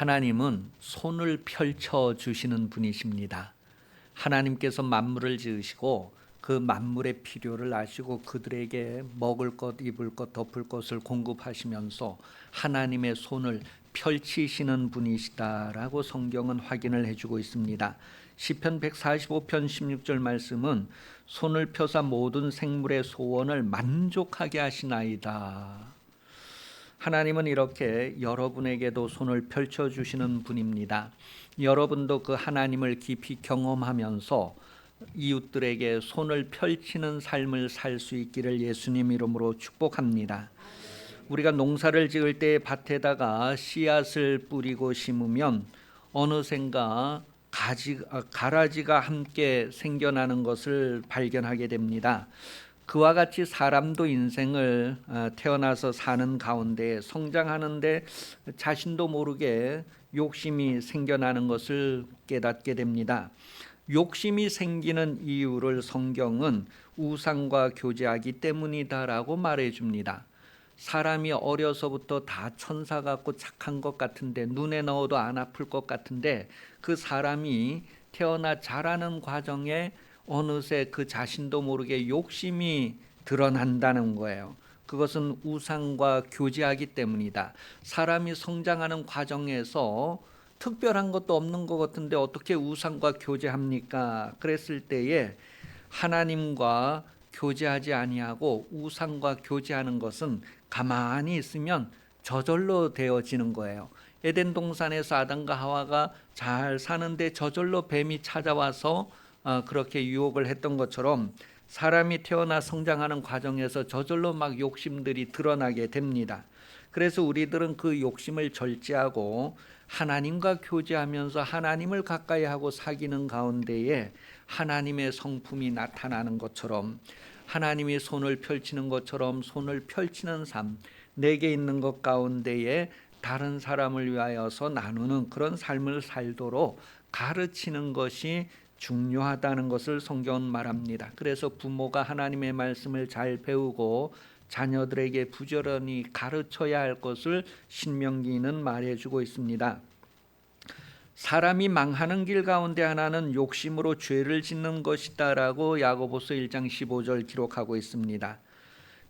하나님은 손을 펼쳐 주시는 분이십니다. 하나님께서 만물을 지으시고 그 만물의 필요를 아시고 그들에게 먹을 것, 입을 것, 덮을 것을 공급하시면서 하나님의 손을 펼치시는 분이시다라고 성경은 확인을 해주고 있습니다. 시편 145편 16절 말씀은 손을 펴사 모든 생물의 소원을 만족하게 하시나이다. 하나님은 이렇게 여러분에게도 손을 펼쳐주시는 분입니다. 여러분도 그 하나님을 깊이 경험하면서 이웃들에게 손을 펼치는 삶을 살 수 있기를 예수님 이름으로 축복합니다. 우리가 농사를 지을 때 밭에다가 씨앗을 뿌리고 심으면 어느샌가 가라지가 함께 생겨나는 것을 발견하게 됩니다. 그와 같이 사람도 인생을 태어나서 사는 가운데 성장하는데 자신도 모르게 욕심이 생겨나는 것을 깨닫게 됩니다. 욕심이 생기는 이유를 성경은 우상과 교제하기 때문이다라고 말해줍니다. 사람이 어려서부터 다 천사 같고 착한 것 같은데 눈에 넣어도 안 아플 것 같은데 그 사람이 태어나 자라는 과정에 어느새 그 자신도 모르게 욕심이 드러난다는 거예요. 그것은 우상과 교제하기 때문이다. 사람이 성장하는 과정에서 특별한 것도 없는 것 같은데 어떻게 우상과 교제합니까? 그랬을 때에 하나님과 교제하지 아니하고 우상과 교제하는 것은 가만히 있으면 저절로 되어지는 거예요. 에덴 동산에서 아담과 하와가 잘 사는데 저절로 뱀이 찾아와서 그렇게 유혹을 했던 것처럼 사람이 태어나 성장하는 과정에서 저절로 막 욕심들이 드러나게 됩니다. 그래서 우리들은 그 욕심을 절제하고 하나님과 교제하면서 하나님을 가까이 하고 사귀는 가운데에 하나님의 성품이 나타나는 것처럼 하나님이 손을 펼치는 것처럼 손을 펼치는 삶, 내게 있는 것 가운데에 다른 사람을 위하여서 나누는 그런 삶을 살도록 가르치는 것이 중요하다는 것을 성경은 말합니다. 그래서 부모가 하나님의 말씀을 잘 배우고 자녀들에게 부지런히 가르쳐야 할 것을 신명기는 말해주고 있습니다. 사람이 망하는 길 가운데 하나는 욕심으로 죄를 짓는 것이다라고 야고보서 1장 15절 기록하고 있습니다.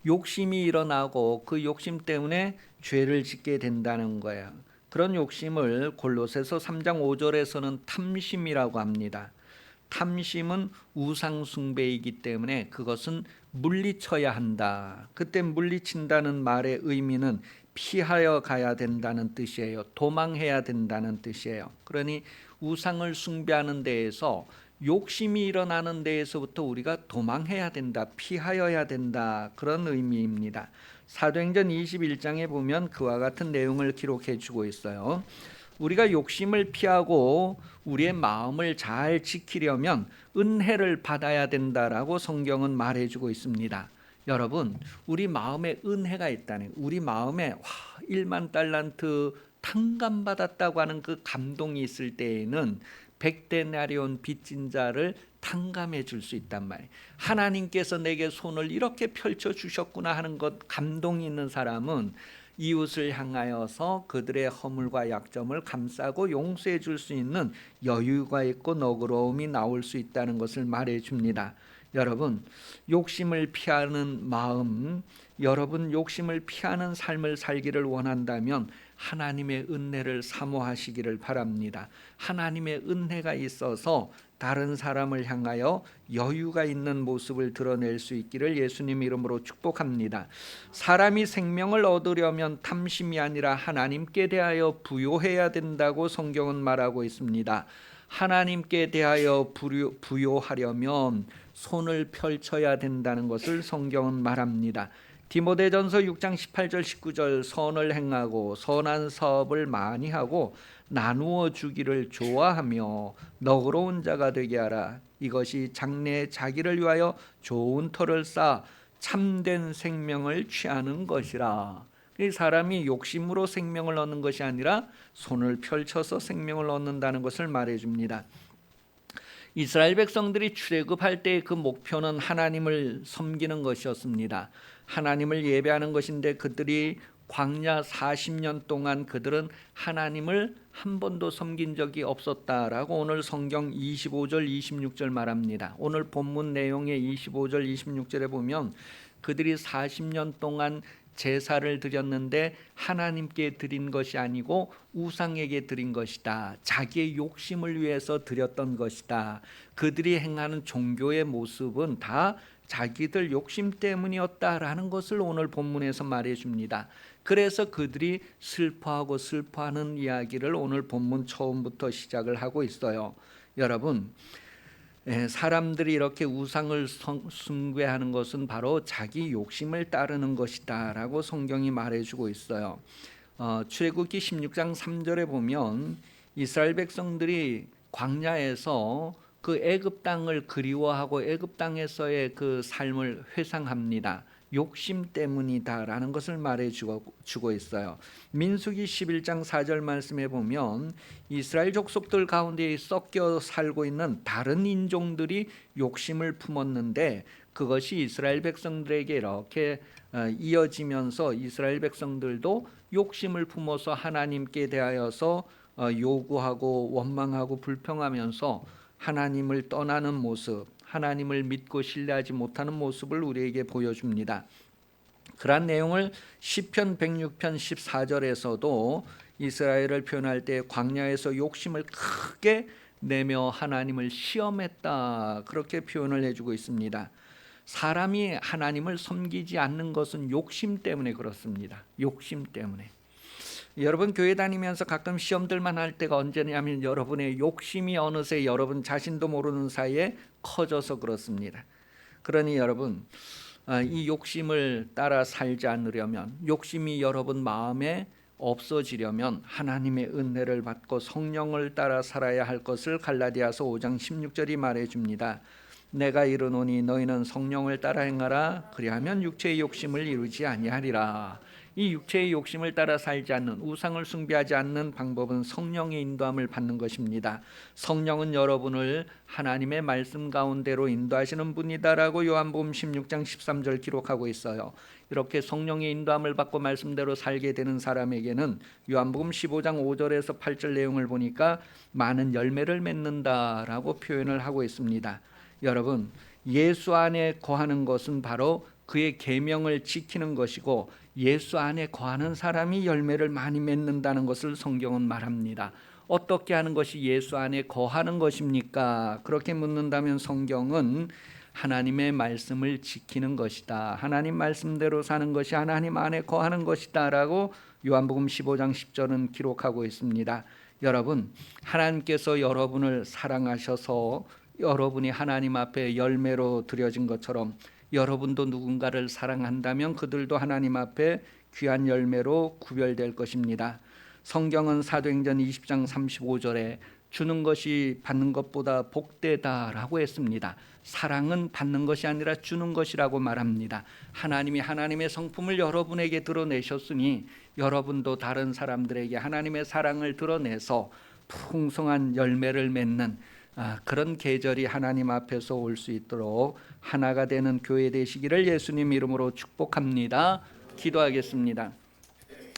욕심이 일어나고 그 욕심 때문에 죄를 짓게 된다는 거예요. 그런 욕심을 골로새서 3장 5절에서는 탐심이라고 합니다. 탐심은 우상 숭배이기 때문에 그것은 물리쳐야 한다. 그때 물리친다는 말의 의미는 피하여 가야 된다는 뜻이에요. 도망해야 된다는 뜻이에요. 그러니 우상을 숭배하는 데에서 욕심이 일어나는 데에서부터 우리가 도망해야 된다, 피하여야 된다, 그런 의미입니다. 사도행전 21장에 보면 그와 같은 내용을 기록해 주고 있어요. 우리가 욕심을 피하고 우리의 마음을 잘 지키려면 은혜를 받아야 된다라고 성경은 말해주고 있습니다. 여러분, 우리 마음에 은혜가 있다는, 우리 마음에 1만 달란트 탕감받았다고 하는 그 감동이 있을 때에는 100데나리온 빚진 자를 탕감해 줄 수 있단 말이에요. 하나님께서 내게 손을 이렇게 펼쳐 주셨구나 하는 것, 감동이 있는 사람은 이웃을 향하여서 그들의 허물과 약점을 감싸고 용서해 줄 수 있는 여유가 있고 너그러움이 나올 수 있다는 것을 말해 줍니다. 여러분, 욕심을 피하는 마음, 여러분 욕심을 피하는 삶을 살기를 원한다면 하나님의 은혜를 사모하시기를 바랍니다. 하나님의 은혜가 있어서 다른 사람을 향하여 여유가 있는 모습을 드러낼 수 있기를 예수님 이름으로 축복합니다. 사람이 생명을 얻으려면 탐심이 아니라 하나님께 대하여 부요해야 된다고 성경은 말하고 있습니다. 하나님께 대하여 부요하려면 손을 펼쳐야 된다는 것을 성경은 말합니다. 디모데전서 6장 18절 19절 선을 행하고 선한 사업을 많이 하고 나누어 주기를 좋아하며 너그러운 자가 되게 하라. 이것이 장래에 자기를 위하여 좋은 터를 쌓아 참된 생명을 취하는 것이라. 이 사람이 욕심으로 생명을 얻는 것이 아니라 손을 펼쳐서 생명을 얻는다는 것을 말해줍니다. 이스라엘 백성들이 출애굽할 때의 그 목표는 하나님을 섬기는 것이었습니다. 하나님을 예배하는 것인데 그들이 광야 40년 동안 그들은 하나님을 한 번도 섬긴 적이 없었다라고 오늘 성경 25절 26절 말합니다. 오늘 본문 내용의 25절 26절에 보면 그들이 40년 동안 제사를 드렸는데 하나님께 드린 것이 아니고 우상에게 드린 것이다. 자기의 욕심을 위해서 드렸던 것이다. 그들이 행하는 종교의 모습은 다 자기들 욕심 때문이었다라는 것을 오늘 본문에서 말해줍니다. 그래서 그들이 슬퍼하는 이야기를 오늘 본문 처음부터 시작을 하고 있어요. 여러분, 사람들이 이렇게 우상을 숭배하는 것은 바로 자기 욕심을 따르는 것이다 라고 성경이 말해주고 있어요. 출애굽기 16장 3절에 보면 이스라엘 백성들이 광야에서 그 애굽 땅을 그리워하고 애굽 땅에서의 그 삶을 회상합니다. 욕심 때문이다라는 것을 말해주고 있어요. 민수기 11장 4절 말씀에 보면 이스라엘 족속들 가운데 섞여 살고 있는 다른 인종들이 욕심을 품었는데 그것이 이스라엘 백성들에게 이렇게 이어지면서 이스라엘 백성들도 욕심을 품어서 하나님께 대하여서 요구하고 원망하고 불평하면서 하나님을 떠나는 모습, 하나님을 믿고 신뢰하지 못하는 모습을 우리에게 보여줍니다. 그러한 내용을 시편 106편 14절에서도 이스라엘을 표현할 때 광야에서 욕심을 크게 내며 하나님을 시험했다 그렇게 표현을 해주고 있습니다. 사람이 하나님을 섬기지 않는 것은 욕심 때문에 그렇습니다. 욕심 때문에. 여러분 교회 다니면서 가끔 시험들만 할 때가 언제냐면 여러분의 욕심이 어느새 여러분 자신도 모르는 사이에 커져서 그렇습니다. 그러니 여러분 이 욕심을 따라 살지 않으려면, 욕심이 여러분 마음에 없어지려면 하나님의 은혜를 받고 성령을 따라 살아야 할 것을 갈라디아서 5장 16절이 말해줍니다. 내가 이르노니 너희는 성령을 따라 행하라. 그리하면 육체의 욕심을 이루지 아니하리라. 이 육체의 욕심을 따라 살지 않는, 우상을 숭배하지 않는 방법은 성령의 인도함을 받는 것입니다. 성령은 여러분을 하나님의 말씀 가운데로 인도하시는 분이다라고 요한복음 16장 13절 기록하고 있어요. 이렇게 성령의 인도함을 받고 말씀대로 살게 되는 사람에게는 요한복음 15장 5절에서 8절 내용을 보니까 많은 열매를 맺는다라고 표현을 하고 있습니다. 여러분, 예수 안에 거하는 것은 바로 그의 계명을 지키는 것이고 예수 안에 거하는 사람이 열매를 많이 맺는다는 것을 성경은 말합니다. 어떻게 하는 것이 예수 안에 거하는 것입니까? 그렇게 묻는다면 성경은 하나님의 말씀을 지키는 것이다. 하나님 말씀대로 사는 것이 하나님 안에 거하는 것이다 라고 요한복음 15장 10절은 기록하고 있습니다. 여러분, 하나님께서 여러분을 사랑하셔서 여러분이 하나님 앞에 열매로 드려진 것처럼 여러분도 누군가를 사랑한다면 그들도 하나님 앞에 귀한 열매로 구별될 것입니다. 성경은 사도행전 20장 35절에 주는 것이 받는 것보다 복되다라고 했습니다. 사랑은 받는 것이 아니라 주는 것이라고 말합니다. 하나님이 하나님의 성품을 여러분에게 드러내셨으니 여러분도 다른 사람들에게 하나님의 사랑을 드러내서 풍성한 열매를 맺는 그런 계절이 하나님 앞에서 올 수 있도록 하나가 되는 교회 되시기를 예수님 이름으로 축복합니다. 기도하겠습니다.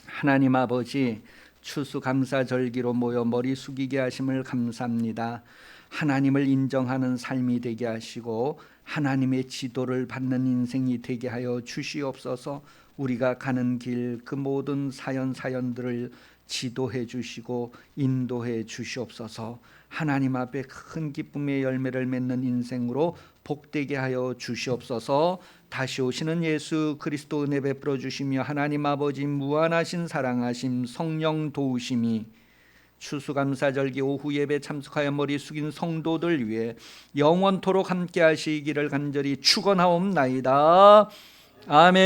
하나님 아버지, 추수감사절기로 모여 머리 숙이게 하심을 감사합니다. 하나님을 인정하는 삶이 되게 하시고 하나님의 지도를 받는 인생이 되게 하여 주시옵소서. 우리가 가는 길 그 모든 사연들을 지도해 주시고 인도해 주시옵소서. 하나님 앞에 큰 기쁨의 열매를 맺는 인생으로 복되게 하여 주시옵소서. 다시 오시는 예수 그리스도 은혜 베풀어 주시며 하나님 아버지 무한하신 사랑하심 성령 도우심이 추수감사절기 오후 예배 참석하여 머리 숙인 성도들 위해 영원토록 함께 하시기를 간절히 축원하옵나이다. 아멘.